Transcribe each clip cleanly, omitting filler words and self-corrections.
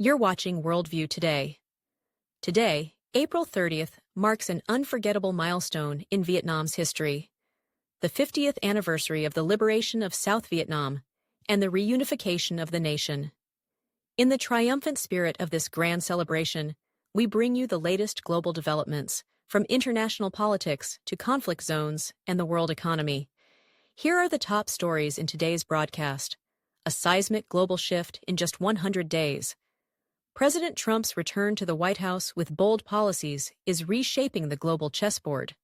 You're watching WorldView Today. Today, April 30th, marks an unforgettable milestone in Vietnam's history. The 50th anniversary of the liberation of South Vietnam and the reunification of the nation. In the triumphant spirit of this grand celebration, we bring you the latest global developments, from international politics to conflict zones and the world economy. Here are the top stories in today's broadcast. A seismic global shift in just 100 days. President Trump's return to the White House with bold policies is reshaping the global chessboard.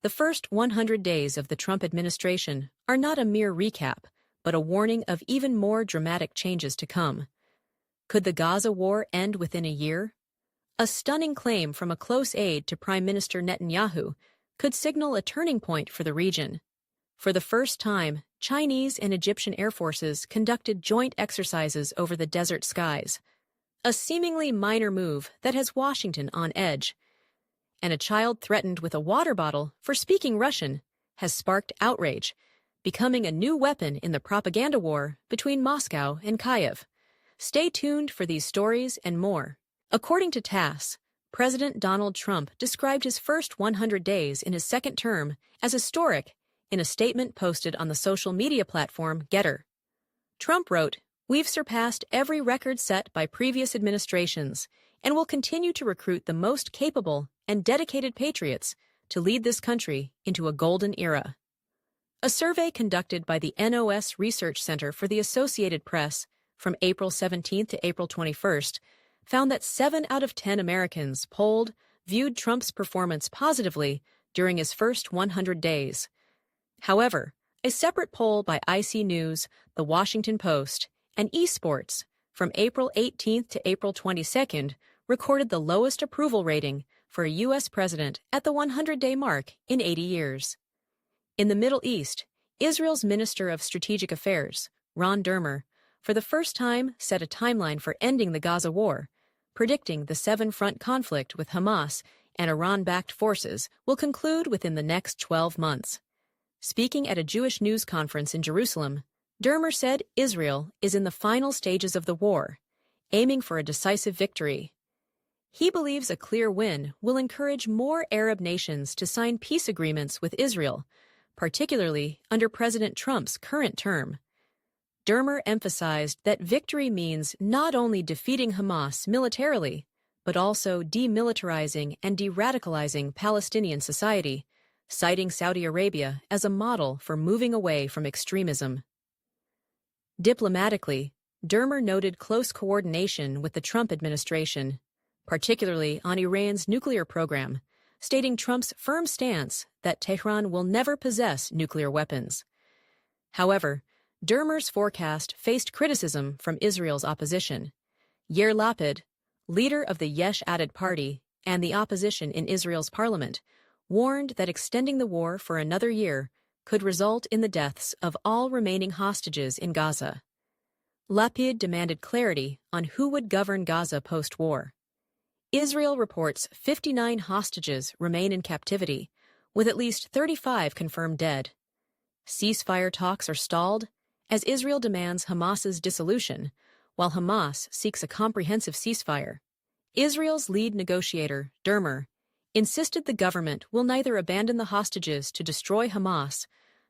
The first 100 days of the Trump administration are not a mere recap, but a warning of even more dramatic changes to come. Could the Gaza war end within a year? A stunning claim from a close aide to Prime Minister Netanyahu could signal a turning point for the region. For the first time, Chinese and Egyptian air forces conducted joint exercises over the desert skies. A seemingly minor move that has Washington on edge. And a child threatened with a water bottle for speaking Russian has sparked outrage, becoming a new weapon in the propaganda war between Moscow and Kyiv. Stay tuned for these stories and more. According to TASS, President Donald Trump described his first 100 days in his second term as historic in a statement posted on the social media platform Getter. Trump wrote, "We've surpassed every record set by previous administrations and will continue to recruit the most capable and dedicated patriots to lead this country into a golden era." A survey conducted by the NOS Research Center for the Associated Press from April 17th to April 21st found that 7 out of 10 Americans polled viewed Trump's performance positively during his first 100 days. However, a separate poll by IC News, The Washington Post, and eSports from April 18th to April 22nd recorded the lowest approval rating for a U.S. president at the 100-day mark in 80 years. In the Middle East, Israel's Minister of Strategic Affairs, Ron Dermer, for the first time set a timeline for ending the Gaza war, predicting the 7-front conflict with Hamas and Iran-backed forces will conclude within the next 12 months. Speaking at a Jewish news conference in Jerusalem, Dermer said Israel is in the final stages of the war, aiming for a decisive victory. He believes a clear win will encourage more Arab nations to sign peace agreements with Israel, particularly under President Trump's current term. Dermer emphasized that victory means not only defeating Hamas militarily, but also demilitarizing and de-radicalizing Palestinian society, citing Saudi Arabia as a model for moving away from extremism. Diplomatically, Dermer noted close coordination with the Trump administration, particularly on Iran's nuclear program, stating Trump's firm stance that Tehran will never possess nuclear weapons. However, Dermer's forecast faced criticism from Israel's opposition. Yair Lapid, leader of the Yesh Atid party and the opposition in Israel's parliament, warned that extending the war for another year could result in the deaths of all remaining hostages in Gaza. Lapid demanded clarity on who would govern Gaza post-war. Israel reports 59 hostages remain in captivity, with at least 35 confirmed dead. Ceasefire talks are stalled as Israel demands Hamas's dissolution, while Hamas seeks a comprehensive ceasefire. Israel's lead negotiator, Dermer, insisted the government will neither abandon the hostages to destroy Hamas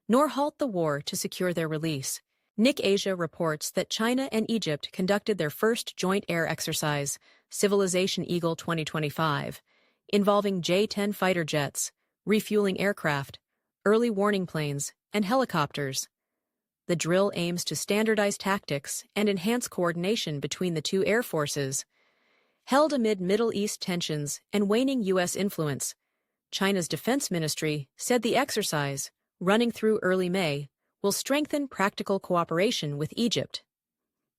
nor halt the war to secure their release. Nick Asia reports that China and Egypt conducted their first joint air exercise, Civilization Eagle 2025, involving J-10 fighter jets, refueling aircraft, early warning planes, and helicopters. The drill aims to standardize tactics and enhance coordination between the two air forces. Held amid Middle East tensions and waning U.S. influence, China's defense ministry said the exercise, running through early May, will strengthen practical cooperation with Egypt.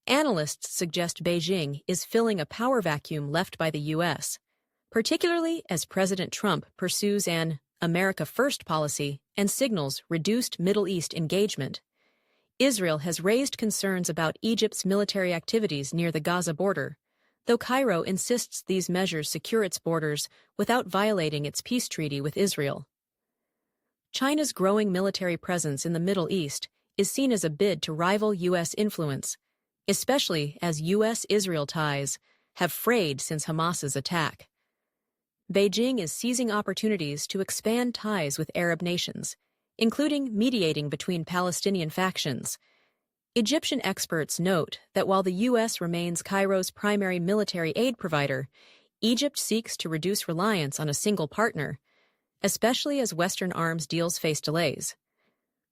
Analysts suggest Beijing is filling a power vacuum left by the U.S., particularly as President Trump pursues an America First policy and signals reduced Middle East engagement. Israel has raised concerns about Egypt's military activities near the Gaza border, though Cairo insists these measures secure its borders without violating its peace treaty with Israel. China's growing military presence in the Middle East is seen as a bid to rival U.S. influence, especially as U.S.-Israel ties have frayed since Hamas's attack. Beijing is seizing opportunities to expand ties with Arab nations, including mediating between Palestinian factions. Egyptian experts note that while the U.S. remains Cairo's primary military aid provider, Egypt seeks to reduce reliance on a single partner, especially as Western arms deals face delays.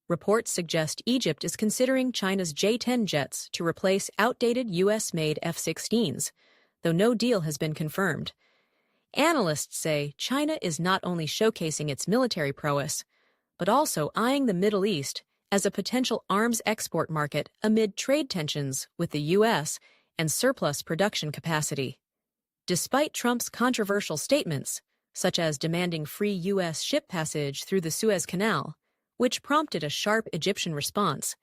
Reports suggest Egypt is considering China's J-10 jets to replace outdated U.S.-made F-16s, though no deal has been confirmed. Analysts say China is not only showcasing its military prowess, but also eyeing the Middle East as a potential arms export market amid trade tensions with the U.S. and surplus production capacity. Despite Trump's controversial statements, such as demanding free U.S. ship passage through the Suez Canal, which prompted a sharp Egyptian response,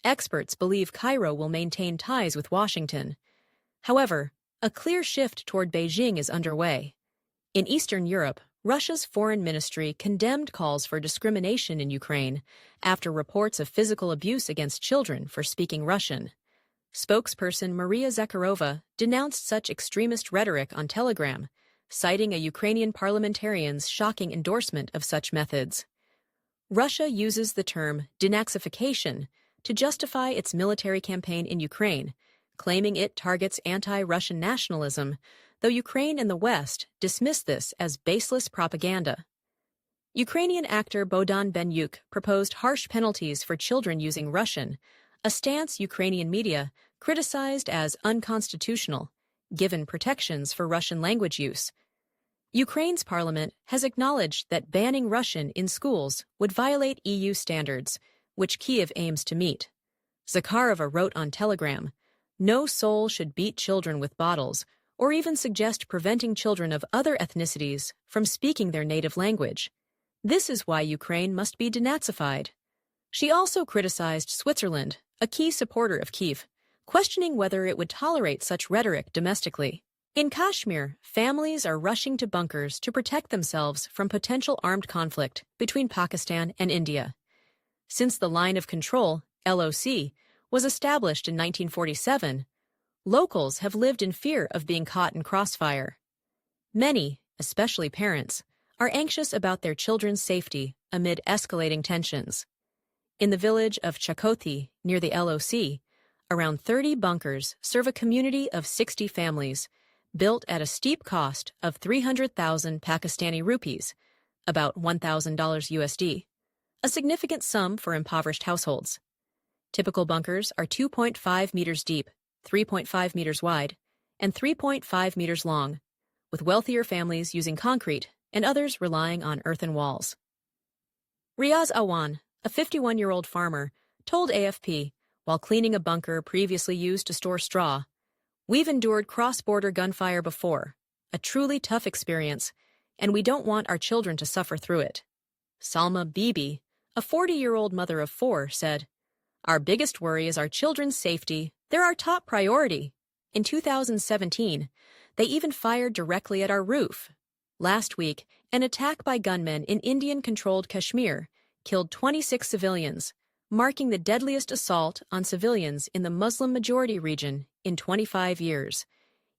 experts believe Cairo will maintain ties with Washington. However, a clear shift toward Beijing is underway. In Eastern Europe, Russia's foreign ministry condemned calls for discrimination in Ukraine after reports of physical abuse against children for speaking Russian. Spokesperson Maria Zakharova denounced such extremist rhetoric on Telegram, citing a Ukrainian parliamentarian's shocking endorsement of such methods. Russia uses the term denazification to justify its military campaign in Ukraine, claiming it targets anti-Russian nationalism, though Ukraine and the West dismiss this as baseless propaganda. Ukrainian actor Bohdan Benyuk proposed harsh penalties for children using Russian, a stance Ukrainian media criticized as unconstitutional, given protections for Russian language use. Ukraine's parliament has acknowledged that banning Russian in schools would violate EU standards, which Kyiv aims to meet. Zakharova wrote on Telegram, "No soul should beat children with bottles, or even suggest preventing children of other ethnicities from speaking their native language. This is why Ukraine must be denazified." She also criticized Switzerland, a key supporter of Kyiv, questioning whether it would tolerate such rhetoric domestically. In Kashmir, families are rushing to bunkers to protect themselves from potential armed conflict between Pakistan and India. Since the Line of Control, LOC, was established in 1947, locals have lived in fear of being caught in crossfire. Many, especially parents, are anxious about their children's safety amid escalating tensions. In the village of Chakoti, near the LOC, around 30 bunkers serve a community of 60 families, built at a steep cost of 300,000 Pakistani rupees, about $1,000 USD, a significant sum for impoverished households. Typical bunkers are 2.5 meters deep, 3.5 meters wide, and 3.5 meters long, with wealthier families using concrete and others relying on earthen walls. Riaz Awan, a 51-year-old farmer, told AFP, while cleaning a bunker previously used to store straw, "We've endured cross-border gunfire before, a truly tough experience, and we don't want our children to suffer through it." Salma Bibi, a 40-year-old mother of 4, said, "Our biggest worry is our children's safety. They're our top priority. In 2017, they even fired directly at our roof. Last week, an attack by gunmen in Indian-controlled Kashmir killed 26 civilians, marking the deadliest assault on civilians in the Muslim-majority region in 25 years.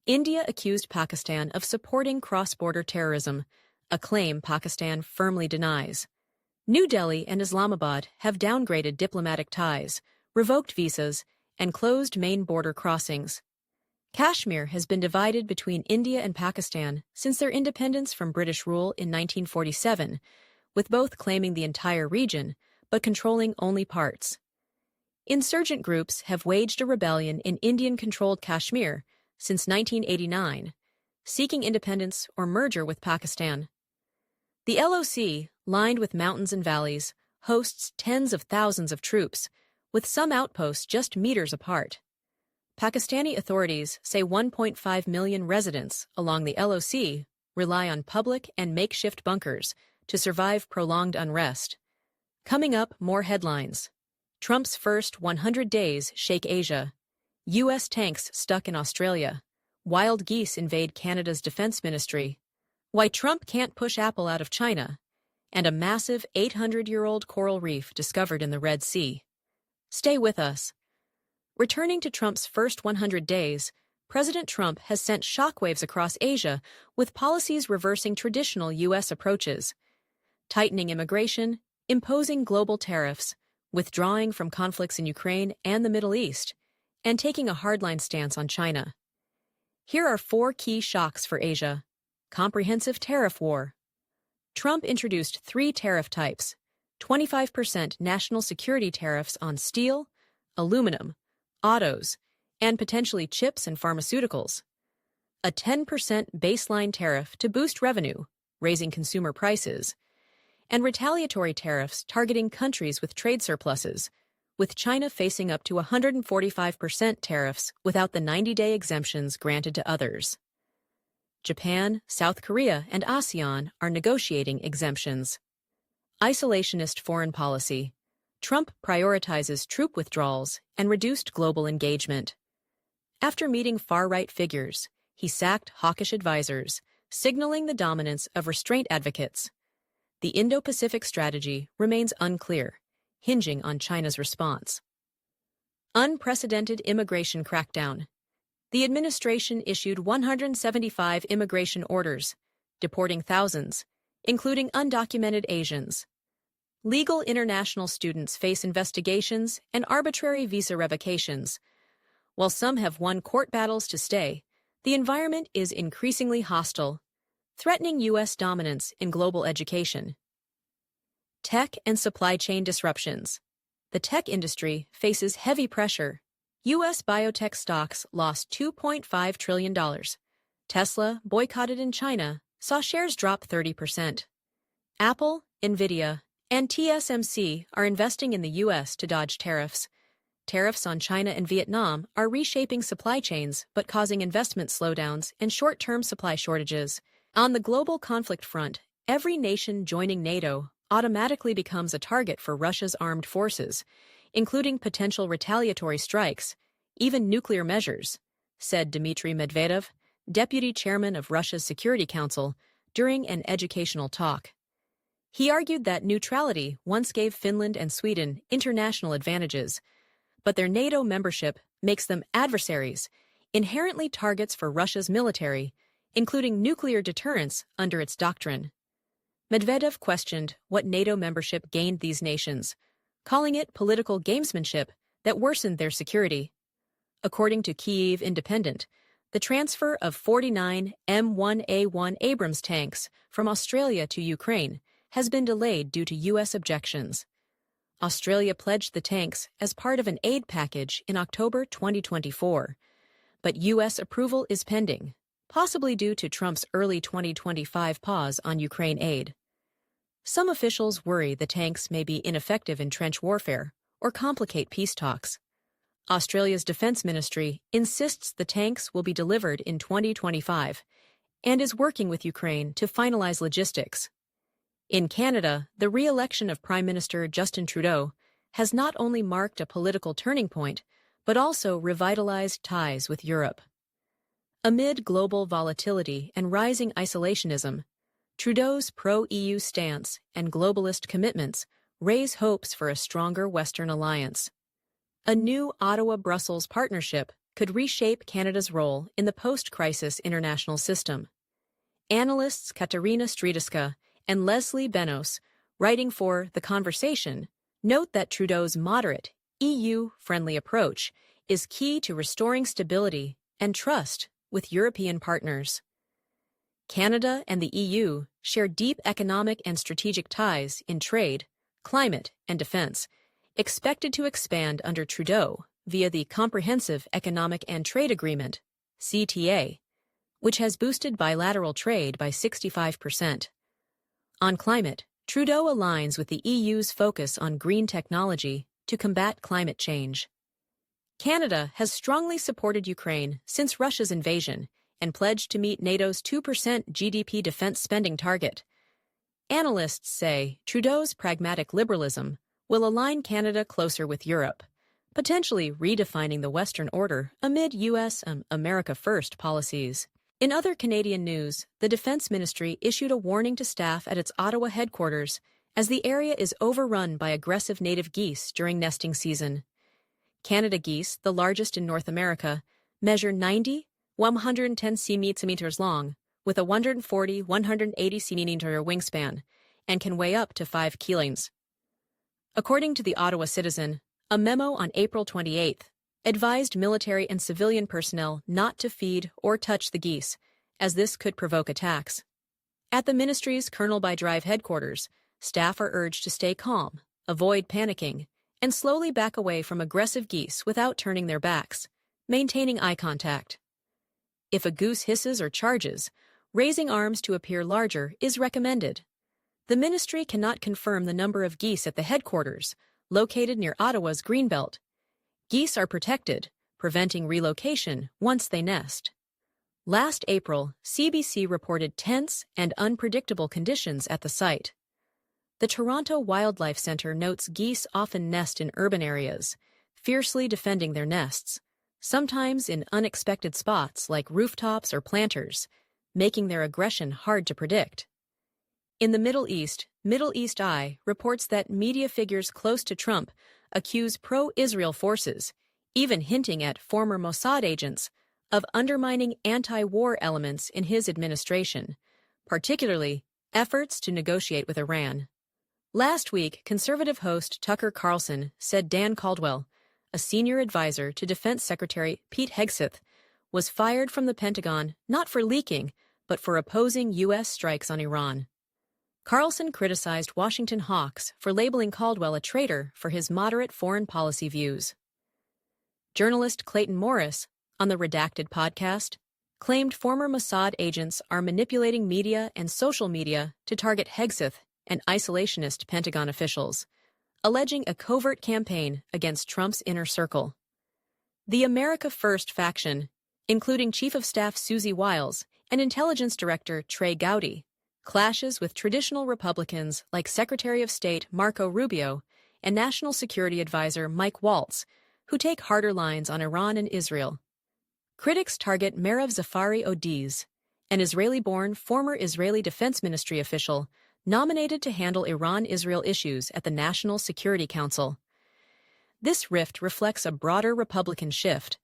India accused Pakistan of supporting cross-border terrorism, a claim Pakistan firmly denies. New Delhi and Islamabad have downgraded diplomatic ties, revoked visas, and closed main border crossings. Kashmir has been divided between India and Pakistan since their independence from British rule in 1947, with both claiming the entire region but controlling only parts. Insurgent groups have waged a rebellion in Indian-controlled Kashmir since 1989, seeking independence or merger with Pakistan. The LOC, lined with mountains and valleys, hosts tens of thousands of troops, with some outposts just meters apart. Pakistani authorities say 1.5 million residents along the LOC rely on public and makeshift bunkers to survive prolonged unrest. Coming up, more headlines. Trump's first 100 days shake Asia. U.S. tanks stuck in Australia. Wild geese invade Canada's defense ministry. Why Trump can't push Apple out of China. And a massive 800-year-old coral reef discovered in the Red Sea. Stay with us. Returning to Trump's first 100 days, President Trump has sent shockwaves across Asia with policies reversing traditional U.S. approaches, tightening immigration, imposing global tariffs, withdrawing from conflicts in Ukraine and the Middle East, and taking a hardline stance on China. Here are 4 key shocks for Asia. Comprehensive tariff war. Trump introduced 3 tariff types: 25% national security tariffs on steel, aluminum, autos, and potentially chips and pharmaceuticals. A 10% baseline tariff to boost revenue, raising consumer prices, and retaliatory tariffs targeting countries with trade surpluses, with China facing up to 145% tariffs without the 90-day exemptions granted to others. Japan, South Korea, and ASEAN are negotiating exemptions. Isolationist foreign policy. Trump prioritizes troop withdrawals and reduced global engagement. After meeting far-right figures, he sacked hawkish advisors, signaling the dominance of restraint advocates. The Indo-Pacific strategy remains unclear, hinging on China's response. Unprecedented immigration crackdown. The administration issued 175 immigration orders, deporting thousands, including undocumented Asians. Legal international students face investigations and arbitrary visa revocations. While some have won court battles to stay, the environment is increasingly hostile, threatening U.S. dominance in global education. Tech and supply chain disruptions. The tech industry faces heavy pressure. U.S. biotech stocks lost $2.5 trillion. Tesla, boycotted in China, saw shares drop 30%. Apple, Nvidia, and TSMC are investing in the U.S. to dodge tariffs. Tariffs on China and Vietnam are reshaping supply chains but causing investment slowdowns and short-term supply shortages. On the global conflict front, every nation joining NATO automatically becomes a target for Russia's armed forces, including potential retaliatory strikes, even nuclear measures, said Dmitry Medvedev, deputy chairman of Russia's Security Council, during an educational talk. He argued that neutrality once gave Finland and Sweden international advantages, but their NATO membership makes them adversaries, inherently targets for Russia's military, including nuclear deterrence under its doctrine. Medvedev questioned what NATO membership gained these nations, calling it political gamesmanship that worsened their security. According to Kyiv Independent, the transfer of 49 M1A1 Abrams tanks from Australia to Ukraine has been delayed due to U.S. objections. Australia pledged the tanks as part of an aid package in October 2024, but U.S. approval is pending, possibly due to Trump's early 2025 pause on Ukraine aid. Some officials worry the tanks may be ineffective in trench warfare or complicate peace talks. Australia's Defence Ministry insists the tanks will be delivered in 2025 and is working with Ukraine to finalize logistics. In Canada, the re-election of Prime Minister Justin Trudeau has not only marked a political turning point, but also revitalized ties with Europe. Amid global volatility and rising isolationism, Trudeau's pro-EU stance and globalist commitments raise hopes for a stronger Western alliance. A new Ottawa-Brussels partnership could reshape Canada's role in the post-crisis international system. Analysts Katarina Stridiska and Leslie Benos, writing for The Conversation, note that Trudeau's moderate, EU-friendly approach is key to restoring stability and trust with European partners. Canada and the EU share deep economic and strategic ties in trade, climate, and defense, expected to expand under Trudeau via the Comprehensive Economic and Trade Agreement, CTA, which has boosted bilateral trade by 65%. On climate, Trudeau aligns with the EU's focus on green technology to combat climate change. Canada has strongly supported Ukraine since Russia's invasion and pledged to meet NATO's 2% GDP defense spending target. Analysts say Trudeau's pragmatic liberalism will align Canada closer with Europe, potentially redefining the Western order amid U.S. America First policies. In other Canadian news, the Defence Ministry issued a warning to staff at its Ottawa headquarters as the area is overrun by aggressive native geese during nesting season. Canada geese, the largest in North America, measure 90 110 centimeters long, with a 140-180 centimeter wingspan, and can weigh up to 5 kilograms. According to the Ottawa Citizen, a memo on April 28 advised military and civilian personnel not to feed or touch the geese, as this could provoke attacks. At the ministry's Colonel-by-Drive headquarters, staff are urged to stay calm, avoid panicking, and slowly back away from aggressive geese without turning their backs, maintaining eye contact. If a goose hisses or charges, raising arms to appear larger is recommended. The ministry cannot confirm the number of geese at the headquarters, located near Ottawa's Greenbelt. Geese are protected, preventing relocation once they nest. Last April, CBC reported tense and unpredictable conditions at the site. The Toronto Wildlife Centre notes geese often nest in urban areas, fiercely defending their nests, sometimes in unexpected spots like rooftops or planters, making their aggression hard to predict. In the Middle East Eye reports that media figures close to Trump accuse pro-Israel forces, even hinting at former Mossad agents, of undermining anti-war elements in his administration, particularly efforts to negotiate with Iran. Last week, conservative host Tucker Carlson said Dan Caldwell, a senior advisor to Defense Secretary Pete Hegseth, was fired from the Pentagon not for leaking, but for opposing U.S. strikes on Iran. Carlson criticized Washington hawks for labeling Caldwell a traitor for his moderate foreign policy views. Journalist Clayton Morris, on the Redacted podcast, claimed former Mossad agents are manipulating media and social media to target Hegseth and isolationist Pentagon officials, alleging a covert campaign against Trump's inner circle. The America First faction, including Chief of Staff Susie Wiles and Intelligence Director Trey Gowdy, clashes with traditional Republicans like Secretary of State Marco Rubio and National Security Advisor Mike Waltz, who take harder lines on Iran and Israel. Critics target Merav Zafari Odiz, an Israeli-born former Israeli Defense Ministry official nominated to handle Iran-Israel issues at the National Security Council. This rift reflects a broader Republican shift,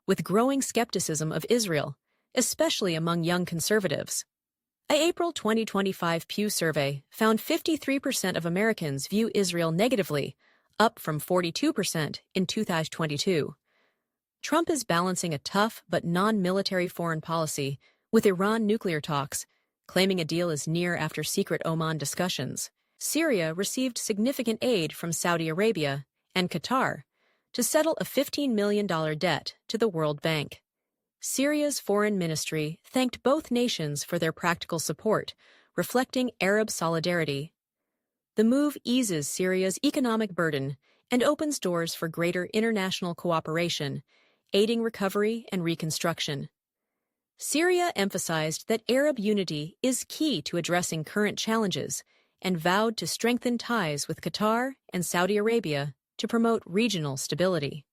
with growing skepticism of Israel, especially among young conservatives. An April 2025 Pew survey found 53% of Americans view Israel negatively, up from 42% in 2022. Trump is balancing a tough but non-military foreign policy with Iran nuclear talks, claiming a deal is near after secret Oman discussions. Syria received significant aid from Saudi Arabia and Qatar to settle a $15 million debt to the World Bank. Syria's foreign ministry thanked both nations for their practical support, reflecting Arab solidarity. The move eases Syria's economic burden and opens doors for greater international cooperation, aiding recovery and reconstruction. Syria emphasized that Arab unity is key to addressing current challenges and vowed to strengthen ties with Qatar and Saudi Arabia to promote regional stability.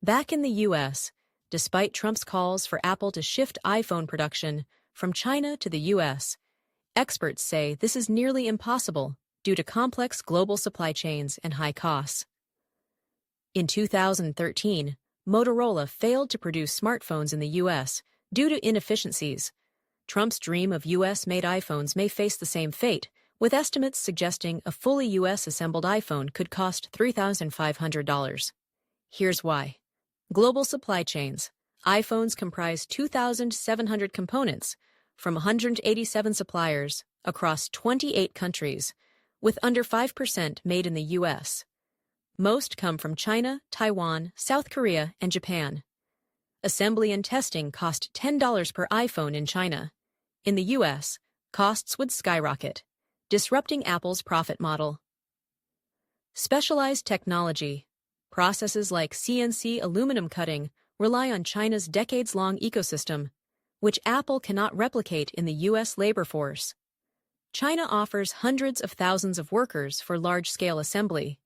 Back in the U.S., despite Trump's calls for Apple to shift iPhone production from China to the U.S., experts say this is nearly impossible due to complex global supply chains and high costs. In 2013, Motorola failed to produce smartphones in the U.S. due to inefficiencies. Trump's dream of U.S.-made iPhones may face the same fate, with estimates suggesting a fully U.S.-assembled iPhone could cost $3,500. Here's why. Global supply chains. iPhones comprise 2,700 components from 187 suppliers across 28 countries, with under 5% made in the U.S. Most come from China, Taiwan, South Korea, and Japan. Assembly and testing cost $10 per iPhone in China. In the U.S., costs would skyrocket, disrupting Apple's profit model. Specialized technology. Processes like CNC aluminum cutting rely on China's decades-long ecosystem, which Apple cannot replicate in the U.S. labor force. China offers hundreds of thousands of workers for large-scale assembly.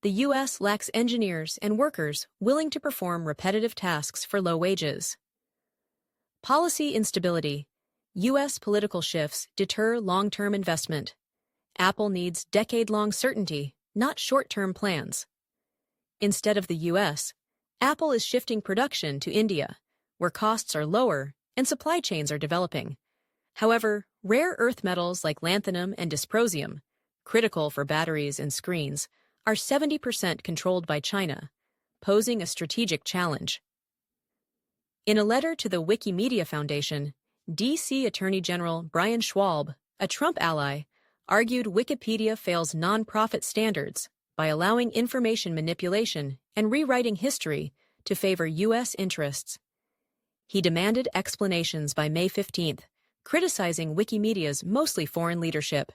The U.S. lacks engineers and workers willing to perform repetitive tasks for low wages. Policy instability. U.S. political shifts deter long-term investment. Apple needs decade-long certainty, not short-term plans. Instead of the U.S., Apple is shifting production to India, where costs are lower and supply chains are developing. However, rare earth metals like lanthanum and dysprosium, critical for batteries and screens, are 70% controlled by China, posing a strategic challenge. In a letter to the Wikimedia Foundation, D.C. Attorney General Brian Schwalb, a Trump ally, argued Wikipedia fails nonprofit standards by allowing information manipulation and rewriting history to favor U.S. interests. He demanded explanations by May 15th, criticizing Wikimedia's mostly foreign leadership.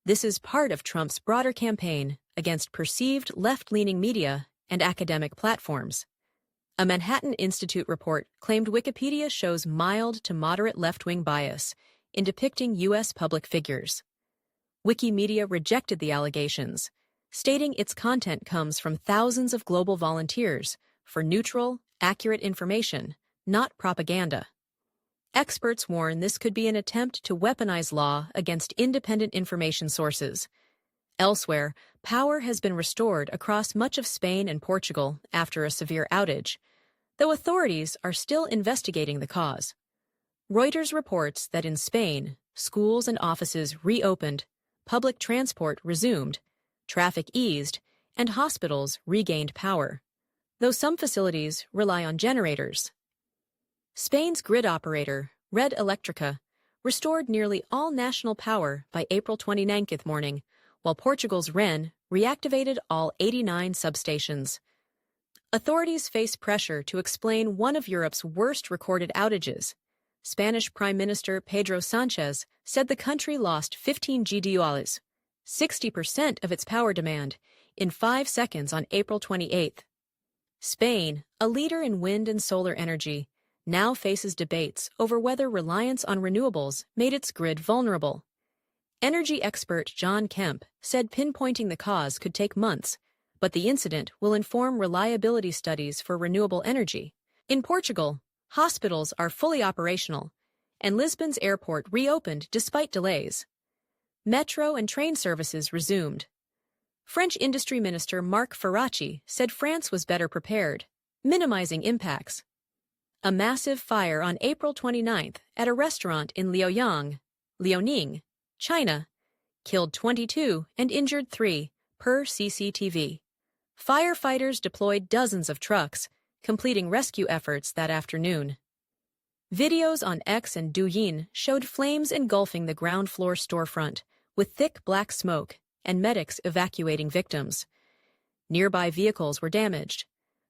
This is part of Trump's broader campaign against perceived left-leaning media and academic platforms. A Manhattan Institute report claimed Wikipedia shows mild to moderate left-wing bias in depicting U.S. public figures. Wikimedia rejected the allegations, stating its content comes from thousands of global volunteers for neutral, accurate information, not propaganda. Experts warn this could be an attempt to weaponize law against independent information sources. Elsewhere, power has been restored across much of Spain and Portugal after a severe outage, though authorities are still investigating the cause. Reuters reports that in Spain, schools and offices reopened, public transport resumed, traffic eased, and hospitals regained power, though some facilities rely on generators. Spain's grid operator, Red Electrica, restored nearly all national power by April 29th morning, while Portugal's REN reactivated all 89 substations. Authorities face pressure to explain one of Europe's worst recorded outages. Spanish Prime Minister Pedro Sánchez said the country lost 15 GWh, 60% of its power demand, in 5 seconds on April 28th. Spain, a leader in wind and solar energy, now faces debates over whether reliance on renewables made its grid vulnerable. Energy expert John Kemp said pinpointing the cause could take months, but the incident will inform reliability studies for renewable energy. In Portugal, hospitals are fully operational, and Lisbon's airport reopened despite delays. Metro and train services resumed. French Industry Minister Marc Ferracci said France was better prepared, minimizing impacts. A massive fire on April 29th at a restaurant in Liaoning, China, killed 22 and injured 3, per CCTV. Firefighters deployed dozens of trucks, completing rescue efforts that afternoon. Videos on X and Douyin showed flames engulfing the ground floor storefront, with thick black smoke, and medics evacuating victims. Nearby vehicles were damaged.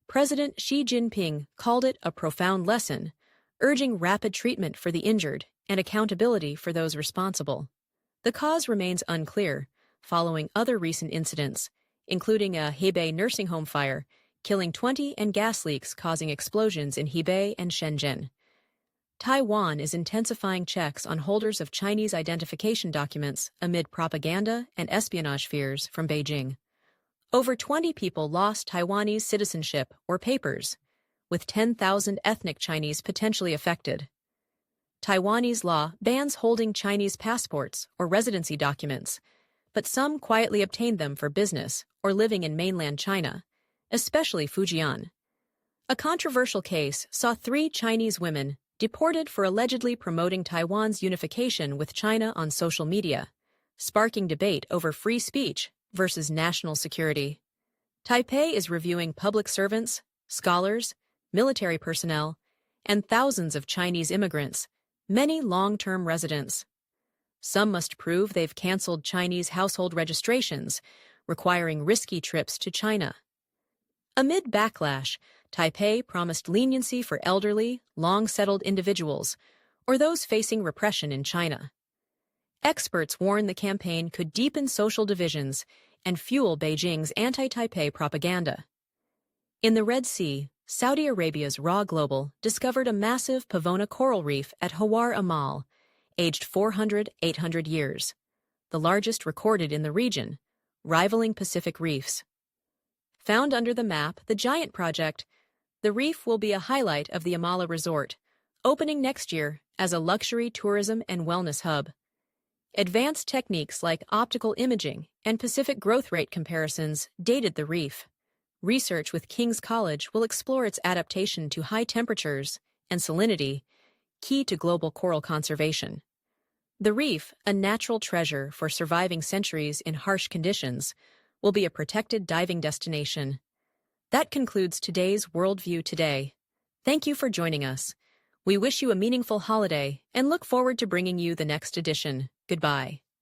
President Xi Jinping called it a profound lesson, urging rapid treatment for the injured and accountability for those responsible. The cause remains unclear, following other recent incidents, including a Hebei nursing home fire, killing 20 and gas leaks causing explosions in Hebei and Shenzhen. Taiwan is intensifying checks on holders of Chinese identification documents amid propaganda and espionage fears from Beijing. Over 20 people lost Taiwanese citizenship or papers, with 10,000 ethnic Chinese potentially affected. Taiwanese law bans holding Chinese passports or residency documents, but some quietly obtained them for business or living in mainland China, especially Fujian. A controversial case saw 3 Chinese women deported for allegedly promoting Taiwan's unification with China on social media, sparking debate over free speech versus national security. Taipei is reviewing public servants, scholars, military personnel, and thousands of Chinese immigrants, many long-term residents. Some must prove they've canceled Chinese household registrations, requiring risky trips to China. Amid backlash, Taipei promised leniency for elderly, long-settled individuals, or those facing repression in China. Experts warn the campaign could deepen social divisions and fuel Beijing's anti-Taipei propaganda. In the Red Sea, Saudi Arabia's Raw Global discovered a massive Pavona coral reef at Hawar Amal, aged 800 years, the largest recorded in the region, rivaling Pacific reefs. Found under the map, the Giant Project, the reef will be a highlight of the Amala Resort, opening next year as a luxury tourism and wellness hub. Advanced techniques like optical imaging and Pacific growth rate comparisons dated the reef. Research with King's College will explore its adaptation to high temperatures and salinity, key to global coral conservation. The reef, a natural treasure for surviving centuries in harsh conditions, will be a protected diving destination. That concludes today's WorldView Today. Thank you for joining us. We wish you a meaningful holiday and look forward to bringing you the next edition. Goodbye.